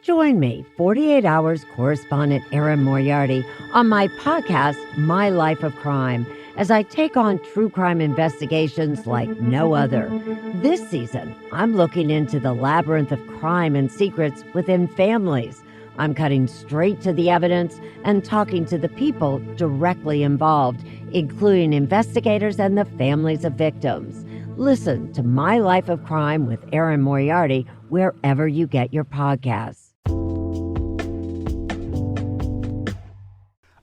Join me, 48 Hours correspondent Erin Moriarty, on my podcast, My Life of Crime, as I take on true crime investigations like no other. This season, I'm looking into the labyrinth of crime and secrets within families. I'm cutting straight to the evidence and talking to the people directly involved, including investigators and the families of victims. Listen to My Life of Crime with Erin Moriarty wherever you get your podcasts.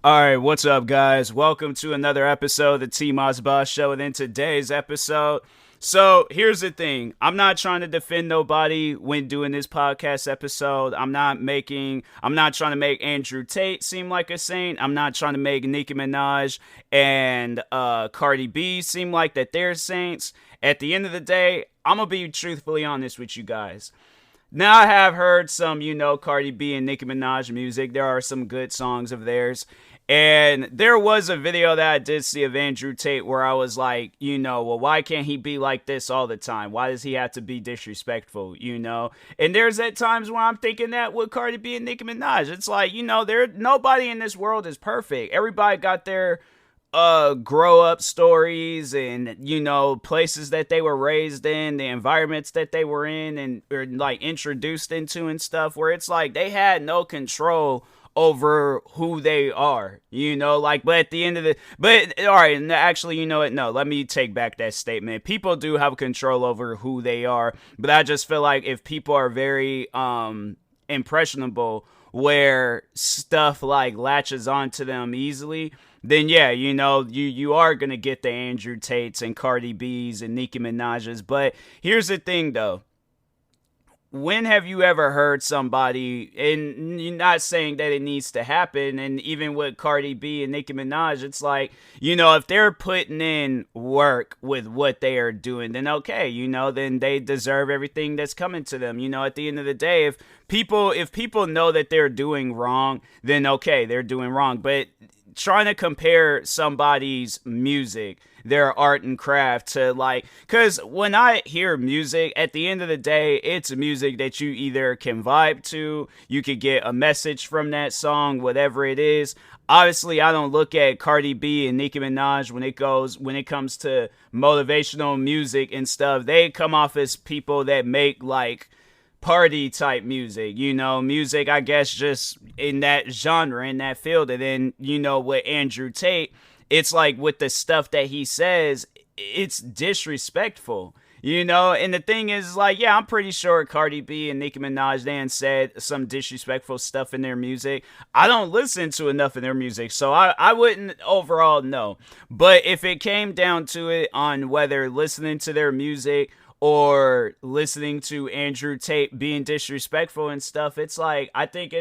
All right, what's up, guys? Welcome to another episode of the TMossBoss Show. And in today's episode, so here's the thing. I'm not trying to defend nobody when doing this podcast episode. I'm not trying to make Andrew Tate seem like a saint. I'm not trying to make Nicki Minaj and Cardi B seem like that they're saints. At the end of the day, I'm going to be truthfully honest with you guys. Now, I have heard some, Cardi B and Nicki Minaj music. There are some good songs of theirs. And there was a video that I did see of Andrew Tate where I was like, well, why can't he be like this all the time? Why does he have to be disrespectful, And there's at times when I'm thinking that with Cardi B and Nicki Minaj. It's like, nobody in this world is perfect. Everybody got their grow up stories and places that they were raised in, the environments that they were in and or like introduced into and stuff, where it's like they had no control over who they are, but at the end of all right, actually, what? No, let me take back that statement. People do have control over who they are, but I just feel like if people are very impressionable, where stuff like latches onto them easily, then yeah, you are going to get the Andrew Tates and Cardi B's and Nicki Minaj's. But here's the thing, though. When have you ever heard somebody, and you're not saying that it needs to happen, and even with Cardi B and Nicki Minaj, it's like, if they're putting in work with what they are doing, then okay, then they deserve everything that's coming to them. At the end of the day, if people know that they're doing wrong, then okay, they're doing wrong. But trying to compare somebody's music, their art and craft to because when I hear music, at the end of the day, it's music that you either can vibe to, you could get a message from that song, whatever it is. Obviously, I don't look at Cardi B and Nicki Minaj when it comes to motivational music and stuff. They come off as people that make party type music, music, I guess, just in that genre, in that field. And then, with Andrew Tate, it's like with the stuff that he says, it's disrespectful, and the thing is, yeah, I'm pretty sure Cardi B and Nicki Minaj, they said some disrespectful stuff in their music. I don't listen to enough of their music, so I wouldn't overall know. But if it came down to it on whether listening to their music or listening to Andrew Tate being disrespectful and stuff, it's like, I think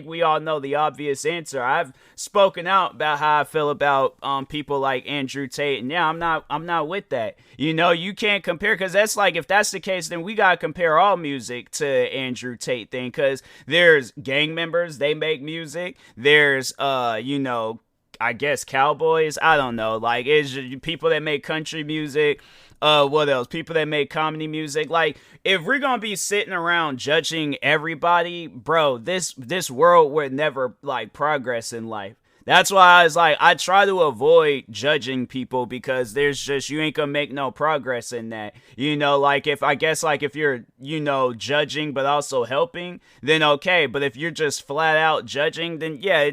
we all know the obvious answer. I've spoken out about how I feel about people like Andrew Tate, and yeah, I'm not with that. You can't compare, because that's like, if that's the case, then we gotta compare all music to Andrew Tate thing, because there's gang members, they make music, there's I guess cowboys, I don't know, it's people that make country music. What else? People that make comedy music. If we're gonna be sitting around judging everybody, bro, this world would never progress in life. That's why I try to avoid judging people, because you ain't gonna make no progress in that. If you're, judging but also helping, then okay. But if you're just flat out judging, then yeah,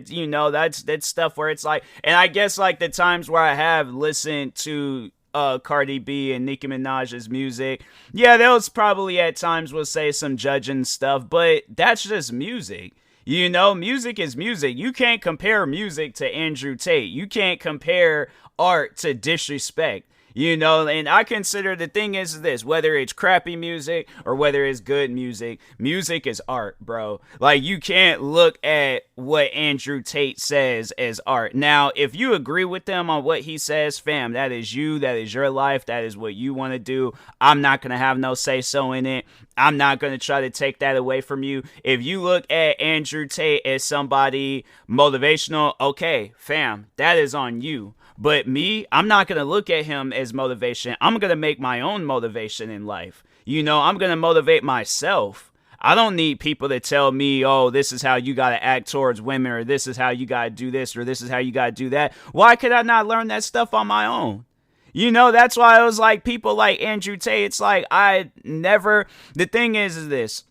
that's stuff where it's like, and I guess the times where I have listened to Cardi B and Nicki Minaj's music, yeah, those probably at times will say some judging stuff, but that's just music. Music is music. You can't compare music to Andrew Tate. You can't compare art to disrespect. And I consider, the thing is this, whether it's crappy music or whether it's good music, music is art, bro. You can't look at what Andrew Tate says as art. Now, if you agree with him on what he says, fam, that is you, that is your life, that is what you want to do. I'm not going to have no say-so in it. I'm not going to try to take that away from you. If you look at Andrew Tate as somebody motivational, okay, fam, that is on you. But me, I'm not going to look at him as motivation. I'm going to make my own motivation in life. I'm going to motivate myself. I don't need people to tell me, oh, this is how you got to act towards women, or this is how you got to do this, or this is how you got to do that. Why could I not learn that stuff on my own? You know, that's why it was like people like Andrew Tate. It's like the thing is this.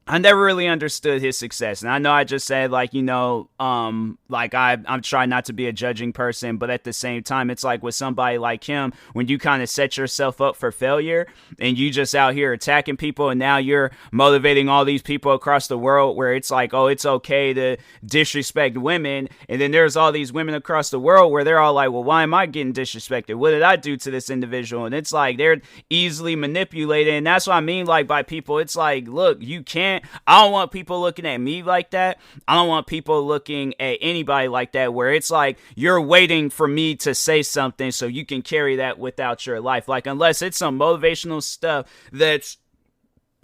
I never really understood his success. And I know I just said, like, you know, like I'm trying not to be a judging person, but at the same time, it's like with somebody like him, when you kind of set yourself up for failure and you just out here attacking people, and now you're motivating all these people across the world where it's like, oh, it's okay to disrespect women. And then there's all these women across the world where they're all like, well, why am I getting disrespected? What did I do to this individual? And it's like they're easily manipulated. And that's what I mean, like, by people. It's like, look, you can't. I don't want people looking at me like that. I don't want people looking at anybody like that where it's like you're waiting for me to say something so you can carry that without your life. Like, unless it's some motivational stuff that's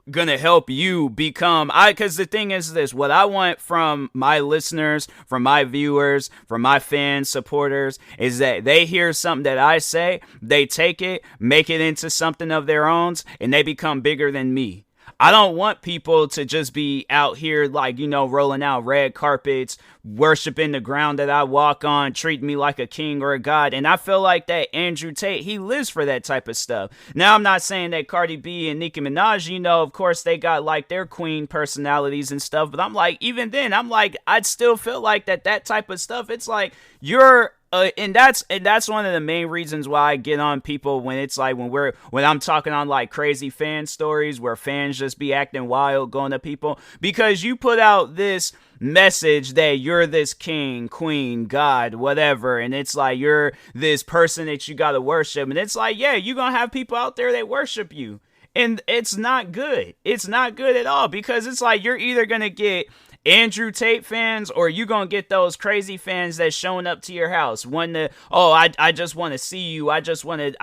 gonna help you become because the thing is this, what I want from my listeners, from my viewers, from my fans, supporters, is that they hear something that I say, they take it, make it into something of their own, and they become bigger than me. I don't want people to just be out here, like, you know, rolling out red carpets, worshiping the ground that I walk on, treat me like a king or a god. And I feel like that Andrew Tate, he lives for that type of stuff. Now, I'm not saying that Cardi B and Nicki Minaj, you know, of course, they got like their queen personalities and stuff. But I'm like, even then, I'm like, I'd still feel like that type of stuff. It's like you're and that's one of the main reasons why I get on people when it's like when I'm talking on like crazy fan stories where fans just be acting wild, going to people, because you put out this message that you're this king, queen, god, whatever, and it's like you're this person that you gotta worship, and it's like, yeah, you're gonna have people out there that worship you, and it's not good. It's not good at all, because it's like you're either gonna get Andrew Tate fans, or you gonna get those crazy fans that's showing up to your house, I just want to see you, I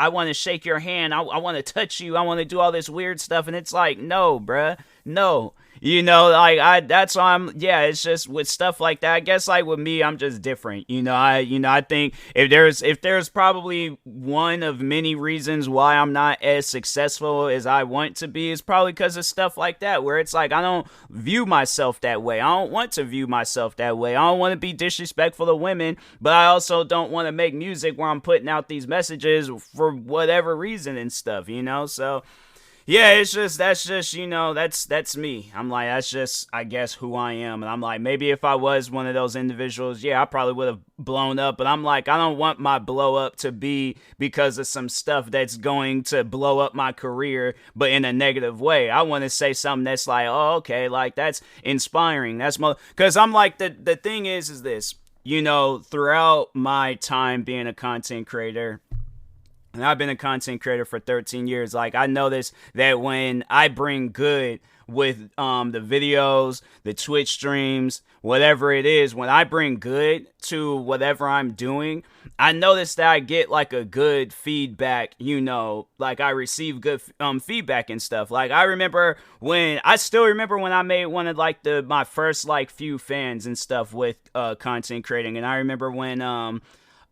want to shake your hand, I want to touch you, I want to do all this weird stuff, and it's like, no, bruh, no. You know, like that's why it's just with stuff like that. I guess like with me, I'm just different. I think if there's probably one of many reasons why I'm not as successful as I want to be, is probably because of stuff like that, where it's like I don't view myself that way. I don't want to view myself that way. I don't want to be disrespectful to women, but I also don't want to make music where I'm putting out these messages for whatever reason and stuff, you know? So yeah, that's me. I'm like, that's just, I guess, who I am. And I'm like, maybe if I was one of those individuals, yeah, I probably would have blown up. But I'm like, I don't want my blow up to be because of some stuff that's going to blow up my career, but in a negative way. I want to say something that's like, oh, okay, like that's inspiring. That's because I'm like, the thing is this, you know, throughout my time being a content creator, and I've been a content creator for 13 years. Like, I noticed that when I bring good with the videos, the Twitch streams, whatever it is, when I bring good to whatever I'm doing, I notice that I get like a good feedback, you know, like I receive good feedback and stuff. Like I still remember when I made one of like my first like few fans and stuff with content creating. And I remember when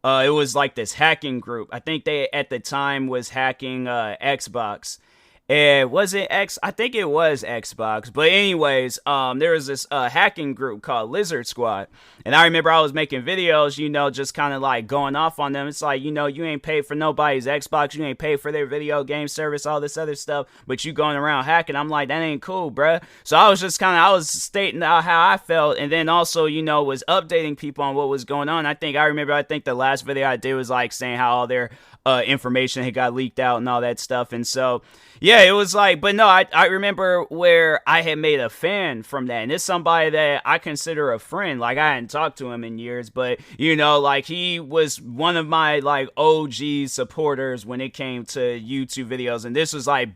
it was like this hacking group. I think they at the time was hacking Xbox. Was it X? I think it was Xbox. But anyways, there was this hacking group called Lizard Squad. And I remember I was making videos, you know, just kind of like going off on them. It's like, you know, you ain't paid for nobody's Xbox. You ain't paid for their video game service, all this other stuff. But you going around hacking. I'm like, that ain't cool, bruh. So I was just I was stating out how I felt. And then also, you know, was updating people on what was going on. I think the last video I did was like saying how all their information had got leaked out and all that stuff. And so, yeah, it was like, but no, I remember where I had made a fan from that. And it's somebody that I consider a friend. Like, I hadn't talked to him in years, but, you know, like, he was one of my, like, OG supporters when it came to YouTube videos. And this was, like,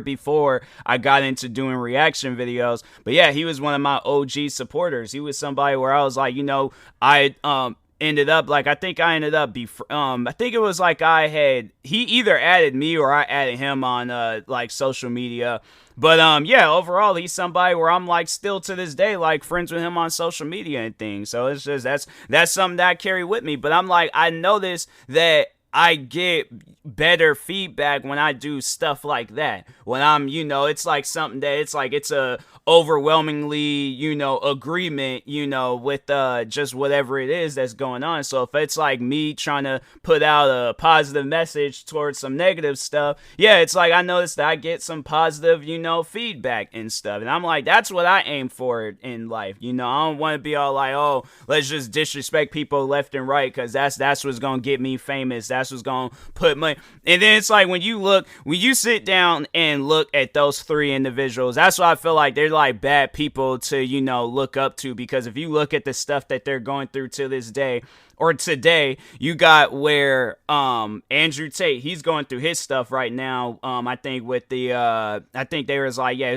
before I got into doing reaction videos. But, yeah, he was one of my OG supporters. He was somebody where I was like, you know, I think it was like he either added me or I added him on like social media. But yeah, overall he's somebody where I'm like still to this day like friends with him on social media and things. So it's just that's something that I carry with me. But I'm like, I noticed that I get better feedback when I do stuff like that. When I'm, it's like something that it's a overwhelmingly, agreement, with just whatever it is that's going on. So if it's like me trying to put out a positive message towards some negative stuff, yeah, it's like I notice that I get some positive, feedback and stuff. And I'm like, that's what I aim for in life. I don't want to be all like, oh, let's just disrespect people left and right, because that's what's gonna get me famous. That's what's gonna put money. And then it's like when you sit down and look at those three individuals, that's why I feel like they're like bad people to, look up to, because if you look at the stuff that they're going through to this day, or today, you got where Andrew Tate, he's going through his stuff right now. I think with the I think they was like, yeah,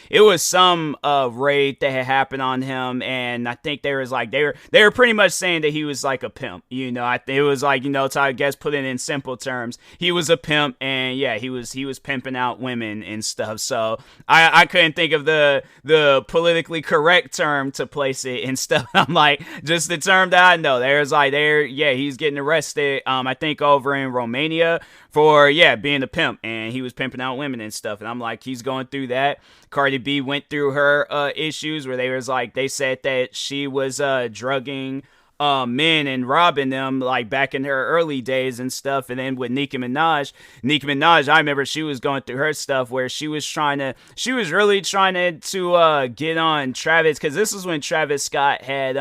it was some raid that had happened on him, and I think they were pretty much saying that he was like a pimp. It was like, to, I guess, put it in simple terms, he was a pimp, and yeah, he was pimping out women and stuff. So I couldn't think of the politically correct term to place it and stuff. I'm like, just the term that I know. There's like he's getting arrested, I think over in Romania for being a pimp, and he was pimping out women and stuff. And I'm like, he's going through that. Cardi B went through her issues where they said that she was drugging men and robbing them, like back in her early days and stuff. And then with Nicki Minaj, I remember she was going through her stuff where she was really trying to get on Travis, because this was when Travis Scott had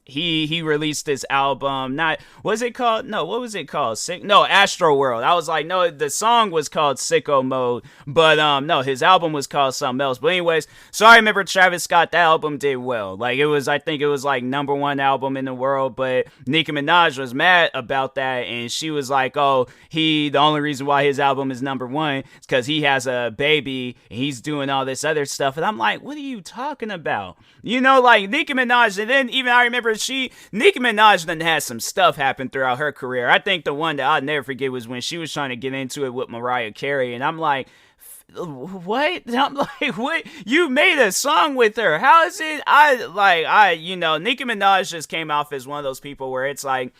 he released this album. What was it called? Astro World. I was like, no, the song was called Sicko Mode, but no, his album was called something else. But anyways, so I remember Travis Scott, that album did well. Like I think it was like #1 album in the world. But Nicki Minaj was mad about that, and she was like, oh, the only reason why his album is #1 is because he has a baby and he's doing all this other stuff. And I'm like, what are you talking about? Like Nicki Minaj. And then even I remember Nicki Minaj then had some stuff happen throughout her career. I think the one that I'll never forget was when she was trying to get into it with Mariah Carey, and I'm like, what? I'm like, what? You made a song with her. How is it? Nicki Minaj just came off as one of those people where it's like,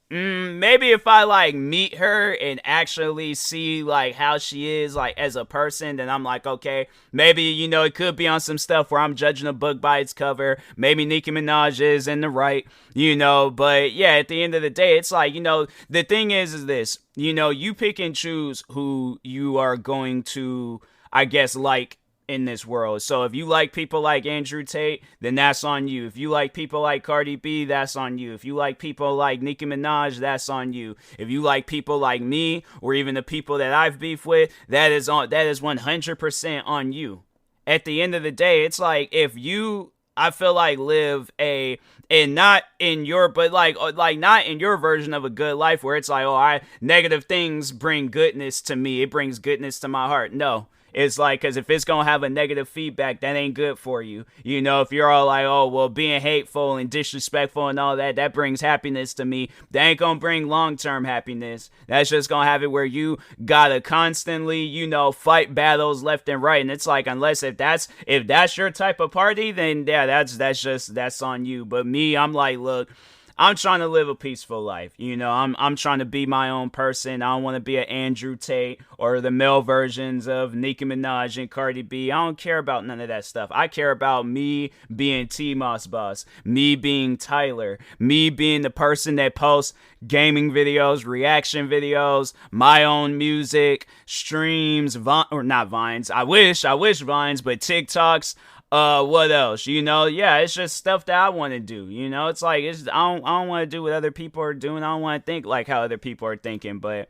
maybe if I like meet her and actually see like how she is like as a person, then I'm like, okay, maybe, it could be on some stuff where I'm judging a book by its cover. Maybe Nicki Minaj is in the right, but yeah, at the end of the day, it's like, the thing is this, you pick and choose who you are going to, I guess, like in this world. So if you like people like Andrew Tate, then that's on you. If you like people like Cardi B, that's on you. If you like people like Nicki Minaj, that's on you. If you like people like me, or even the people that I've beefed with, that is 100% on you. At the end of the day, it's like, if you, I feel like, live not in your version of a good life where it's like, negative things bring goodness to me. It brings goodness to my heart. No. It's like, because if it's going to have a negative feedback, that ain't good for you. If you're all like, oh, well, being hateful and disrespectful and all that brings happiness to me, that ain't going to bring long-term happiness. That's just going to have it where you got to constantly, fight battles left and right. And it's like, unless if that's your type of party, then yeah, that's on you. But me, I'm like, look, I'm trying to live a peaceful life. I'm trying to be my own person. I don't want to be an Andrew Tate or the male versions of Nicki Minaj and Cardi B. I don't care about none of that stuff. I care about me being TMossBoss, me being Tyler, me being the person that posts gaming videos, reaction videos, my own music, streams, or not Vines. I wish Vines, but TikToks. What else? It's just stuff that I want to do. It's like, I don't want to do what other people are doing. I don't want to think like how other people are thinking. But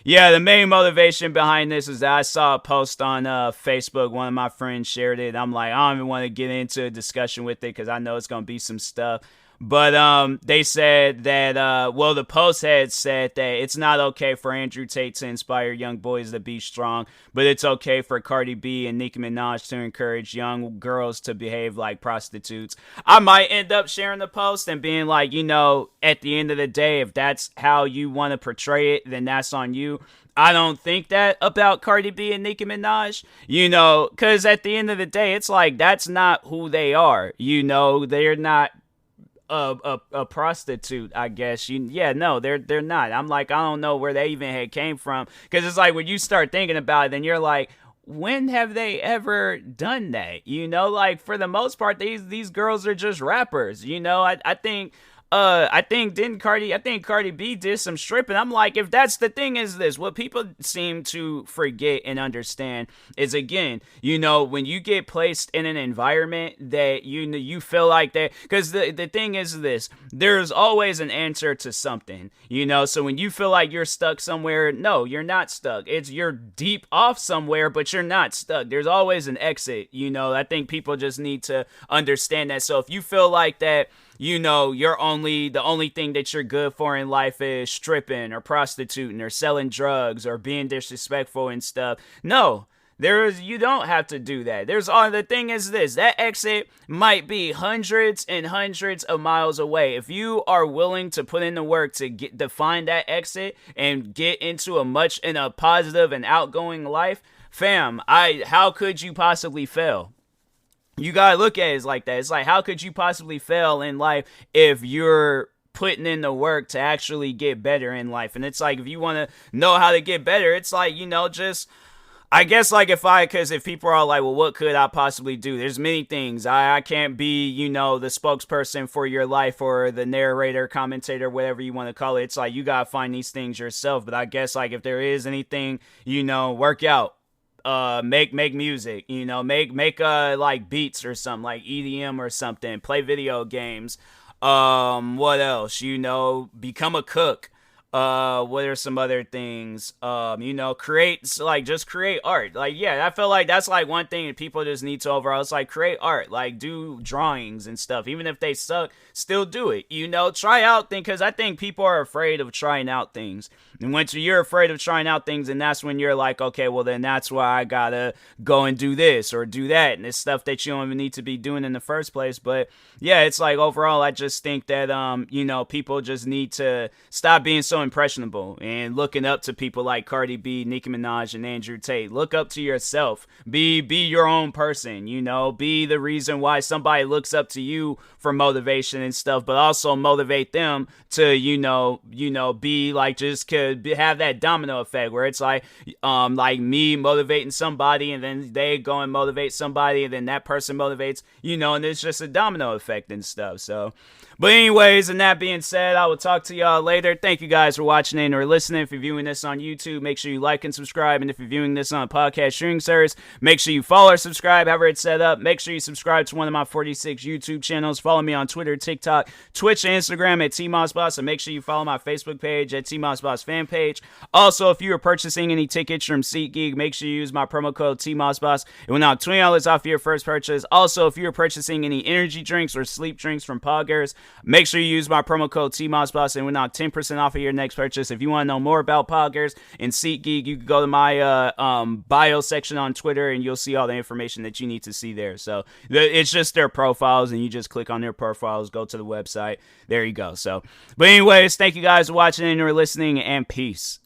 yeah, the main motivation behind this is that I saw a post on Facebook. One of my friends shared it. I'm like, I don't even want to get into a discussion with it because I know it's going to be some stuff. But they said that, the post had said that it's not okay for Andrew Tate to inspire young boys to be strong, but it's okay for Cardi B and Nicki Minaj to encourage young girls to behave like prostitutes. I might end up sharing the post and being like, at the end of the day, if that's how you want to portray it, then that's on you. I don't think that about Cardi B and Nicki Minaj, because at the end of the day, it's like, that's not who they are. They're not a prostitute, I guess. No, they're not. I'm like, I don't know where they even had came from, because it's like when you start thinking about it, then you're like, when have they ever done that? Like, for the most part, these girls are just rappers. I think Cardi B did some stripping. I'm like, if that's the thing, is this what people seem to forget and understand is, again, when you get placed in an environment that you feel like that, because the thing is this, there's always an answer to something, so when you feel like you're stuck somewhere, no, you're not stuck. You're deep off somewhere, but you're not stuck. There's always an exit. I think people just need to understand that. So if you feel like that, the only thing that you're good for in life is stripping or prostituting or selling drugs or being disrespectful and stuff. No, you don't have to do that. The thing is this, that exit might be hundreds and hundreds of miles away. If you are willing to put in the work to find that exit and get into a positive and outgoing life, fam, how could you possibly fail? You gotta look at it like that. It's like, how could you possibly fail in life if you're putting in the work to actually get better in life? And it's like, if you want to know how to get better, it's like, just, I guess, like, because if people are like, well, what could I possibly do? There's many things. I can't be, the spokesperson for your life or the narrator, commentator, whatever you want to call it. It's like, you gotta find these things yourself. But I guess, like, if there is anything, work out. Make music, make like beats or something, like EDM or something, play video games, what else, become a cook, what are some other things, just create art. Like, yeah, I feel like that's like one thing that people just need to overall, it's like, create art, like do drawings and stuff, even if they suck, still do it, try out things, because I think people are afraid of trying out things. And once you're afraid of trying out things, and that's when you're like, okay, well, then that's why I gotta go and do this or do that. And it's stuff that you don't even need to be doing in the first place. But yeah, it's like, overall, I just think that, people just need to stop being so impressionable and looking up to people like Cardi B, Nicki Minaj, and Andrew Tate. Look up to yourself. Be your own person, be the reason why somebody looks up to you for motivation and stuff, but also motivate them to, be like, just have that domino effect where it's like me motivating somebody, and then they go and motivate somebody, and then that person motivates, and it's just a domino effect and stuff. So, but anyways, and that being said, I will talk to y'all later. Thank you guys for watching and or listening. If you're viewing this on YouTube, make sure you like and subscribe. And if you're viewing this on a podcast streaming service, make sure you follow or subscribe, however it's set up. Make sure you subscribe to one of my 46 YouTube channels. Follow me on Twitter, TikTok, Twitch, and Instagram at TMossBoss. And make sure you follow my Facebook page at TMossBoss fan page. Also, if you are purchasing any tickets from SeatGeek, make sure you use my promo code TMossBoss. It will now $20 off your first purchase. Also, if you are purchasing any energy drinks or sleep drinks from Poggers, make sure you use my promo code TMossBoss, and we'll knock 10% off of your next purchase. If you want to know more about Poggers and SeatGeek, you can go to my bio section on Twitter, and you'll see all the information that you need to see there. So it's just their profiles, and you just click on their profiles, go to the website. There you go. So, but anyways, thank you guys for watching and or listening, and peace.